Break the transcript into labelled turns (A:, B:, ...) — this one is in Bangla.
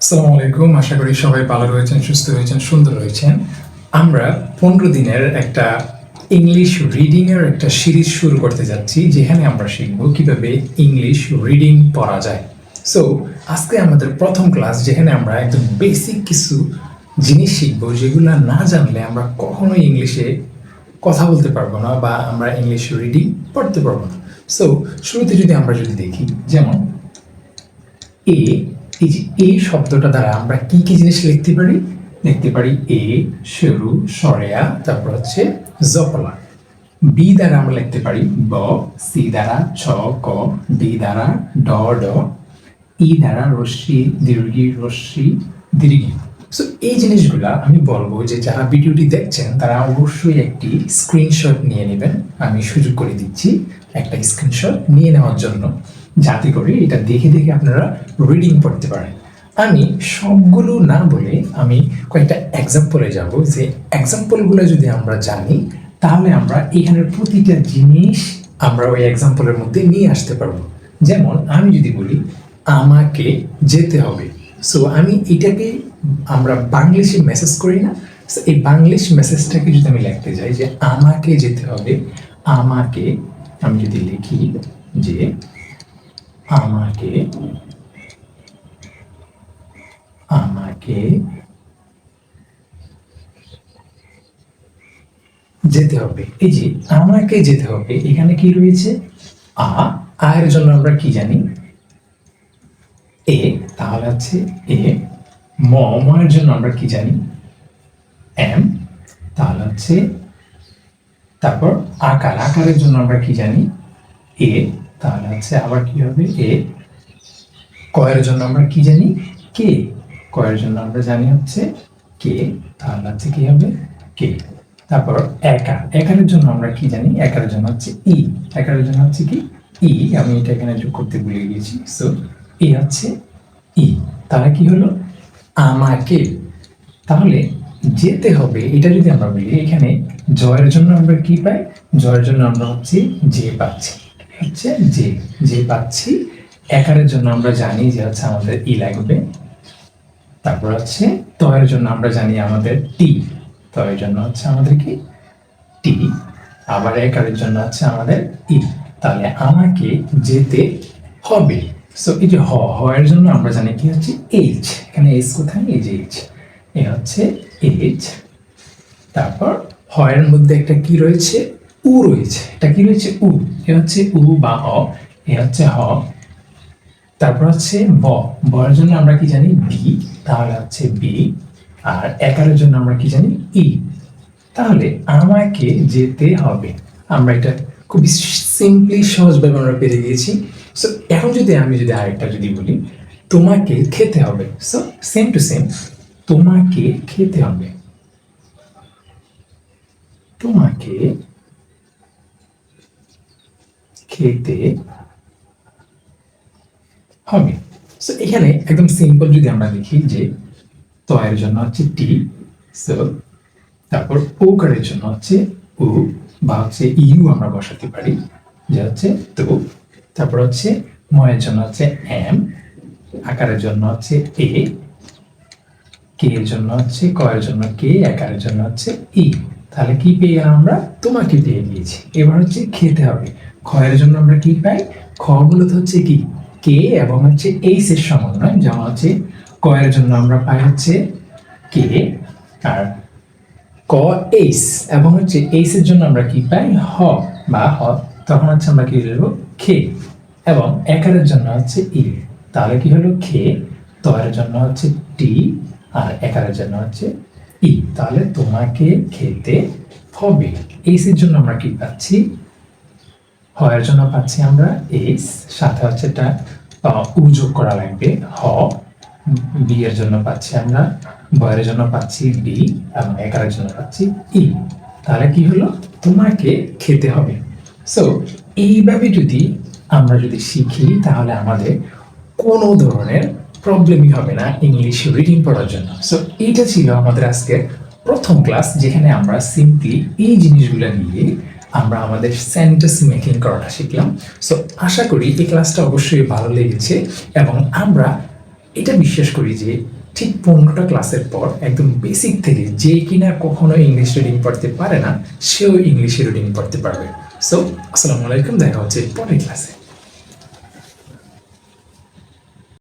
A: আসসালামু আলাইকুম। আশা করি সবাই ভালো রয়েছেন, সুস্থ রয়েছেন, সুন্দর রয়েছেন। আমরা 15 দিনের একটা ইংলিশ রিডিং এর একটা সিরিজ শুরু করতে যাচ্ছি, যেখানে আমরা শিখব কিভাবে ইংলিশ রিডিং পড়া যায়। সো আজকে আমাদের প্রথম ক্লাস, যেখানে আমরা একদম বেসিক কিছু জিনিস শিখব, যেগুলো না জানলে আমরা কখনোই ইংলিশে কথা বলতে পারবো না বা আমরা ইংলিশ রিডিং পড়তে পারবো না। সো শুরুতে আমরা যদি দেখি, যেমন এ, এই যে এ শব্দটা দ্বারা আমরা কি কি জিনিস লিখতে পারি এ শুরু সরেয়া, তারপর হচ্ছে জফলা। বি দ্বারা আমরা লিখতে পারি ব, সি দ্বারা ছ ক, ডি দ্বারা ড ড, ই দ্বারা রশ্মি দীর্ঘি রশ্মি দীর্ঘি। সো এই জিনিসগুলা আমি বলবো যে যারা ভিডিওটি দেখছেন তারা অবশ্যই একটি স্ক্রিনশট নিয়ে নেবেন। আমি সুযোগ করে দিচ্ছি একটা স্ক্রিনশট নিয়ে নেওয়ার জন্য, যাতে করে এটা দেখে দেখে আপনারা রিডিং পড়তে পারেন। আমি সবগুলো না বলে আমি কয়েকটা এক্সাম্পলে যাব, যে এক্সাম্পলগুলো যদি আমরা জানি তাহলে আমরা এখানের প্রতিটা জিনিস আমরা ওই এক্সাম্পলের মধ্যে নিয়ে আসতে পারবো। যেমন আমি যদি বলি আমাকে যেতে হবে, সো আমি এটাকে আমরা বাংলিশে মেসেজ করি না। সো এই বাংলিশ মেসেজটাকে যদি আমি লিখতে যাই যে আমাকে যেতে হবে, আমাকে আমি যদি লিখি যে আমাকে আমাকে যেতে হবে, এই যে আমাকে যেতে হবে, এখানে কি রয়েছে এর জন্য আমরা কি জানি এ, তাহলে হচ্ছে এ। ময়ের জন্য আমরা কি জানি এম, তাহলে হচ্ছে তারপর আকারের জন্য আমরা কি জানি এ, তাহলে হচ্ছে আবার কি হবে এ। কয়ের জন্য আমরা কি জানি কে, কয়ের জন্য আমরা জানি হচ্ছে কে, তাহলে হচ্ছে কি হবে কে। তারপর একারের জন্য আমরা কি জানি, একারের জন্য হচ্ছে ই, একারের জন্য হচ্ছে কি ই। আমি এটা এখানে যোগ করতে ভুলে গিয়েছি, সো ই হচ্ছে ই। তাহলে কি হলো আমাকে। তাহলে যেতে হবে, এটা যদি আমরা বলি এখানে জয়ের জন্য আমরা কি পাই, জয়ের জন্য আমরা হচ্ছে যে পাচ্ছি, হচ্ছে যে পাচ্ছি। একারের জন্য আমরা জানি যে হচ্ছে আমাদের ই লাগবে। তারপর হচ্ছে তয়ের জন্য আমরা জানি আমাদের টি, তয়ের জন্য হচ্ছে আমাদের কি টি। আবার একারের জন্য হচ্ছে আমাদের ই। তাহলে আমাকে যেতে হবে। সো এই যে এর জন্য আমরা জানি কি হচ্ছে এইচ, এখানে এইচ কোথায়, এই যে এইচ, এ হচ্ছে এইচ। তারপর এর মধ্যে একটা কি রয়েছে উ রয়েছে, এটা কি রয়েছে উ, এ হচ্ছে উ বা এ হচ্ছে হ। তারপর হচ্ছে বয়ের জন্য আমরা কি জানি বি, তাহলে হচ্ছে বি। আর একারের জন্য আমরা কি জানি ই। তাহলে আমাকে যেতে হবে, আমরা এটা খুবই সিম্পলি সহজভাবে আমরা পেরে গিয়েছি। সো এখন আমি আরেকটা বলি তোমাকে খেতে হবে, সো সেম টু সেম, তোমাকে খেতে হবে, তোমাকে খেতে হবে। সো এখানে একদম সিম্পল যদি আমরা দেখি যে তয়ের জন্য হচ্ছে টি, সো তারপর ওকারের জন্য হচ্ছে উ বা হচ্ছে ইউ আমরা বসাতে পারি, যে হচ্ছে তো। তারপর হচ্ছে ময়ের জন্য হচ্ছে এম, আকারের জন্য হচ্ছে এ, কে এর জন্য হচ্ছে কয়ের জন্য কে, একারের জন্য হচ্ছে ই। তাহলে কি পেয়ে গেলাম আমরা, তোমাকে পেয়ে গিয়েছি। এবার হচ্ছে খেতে হবে, খয়ের জন্য আমরা কি পাই, খ মূলত হচ্ছে কি কে এবং হচ্ছে এইচ এর সমন্বয়, যেমন হচ্ছে কয়ের জন্য আমরা পাই হচ্ছে কে আর ক এইচ, এবং হচ্ছে এইচ এর জন্য আমরা কি পাই হ বা হ, তখন হচ্ছে আমরা কি লিখবো খে। এবং একারের জন্য হচ্ছে ই, তাহলে কি হলো খে। তয়ের জন্য হচ্ছে টি আর একারের জন্য হচ্ছে ই, তাহলে তোমাকে খেতে হবে। এইচ এর জন্য আমরা কি পাচ্ছি, হ এর জন্য পাচ্ছি আমরা এইচ, সাথে হচ্ছে এটা উ যোগ করা লাগবে হ। বি এর জন্য পাচ্ছি আমরা, বয়ের জন্য পাচ্ছি বি, এবং একারের জন্য পাচ্ছি ই। তাহলে কি হলো তোমাকে খেতে হবে। সো এইভাবে আমরা শিখি, তাহলে আমাদের কোনো ধরনের প্রবলেমই হবে না ইংলিশ রিডিং পড়ার জন্য। সো এইটা ছিল আমাদের আজকের প্রথম ক্লাস, যেখানে আমরা সিম্পলি এই জিনিসগুলো নিয়ে আমরা আমাদের সেন্টেন্স মেকিং করাটা শিখলাম। সো আশা করি এই ক্লাসটা অবশ্যই ভালো লেগেছে, এবং আমরা এটা বিশ্বাস করি যে ঠিক 15টা ক্লাসের পর একদম বেসিক থেকে যে কিনা কখনো ইংলিশ রিডিং পড়তে পারে না সেও ইংলিশে রিডিং পড়তে পারবে। সো আসসালামু আলাইকুম, দেখা হচ্ছে পরের ক্লাসে।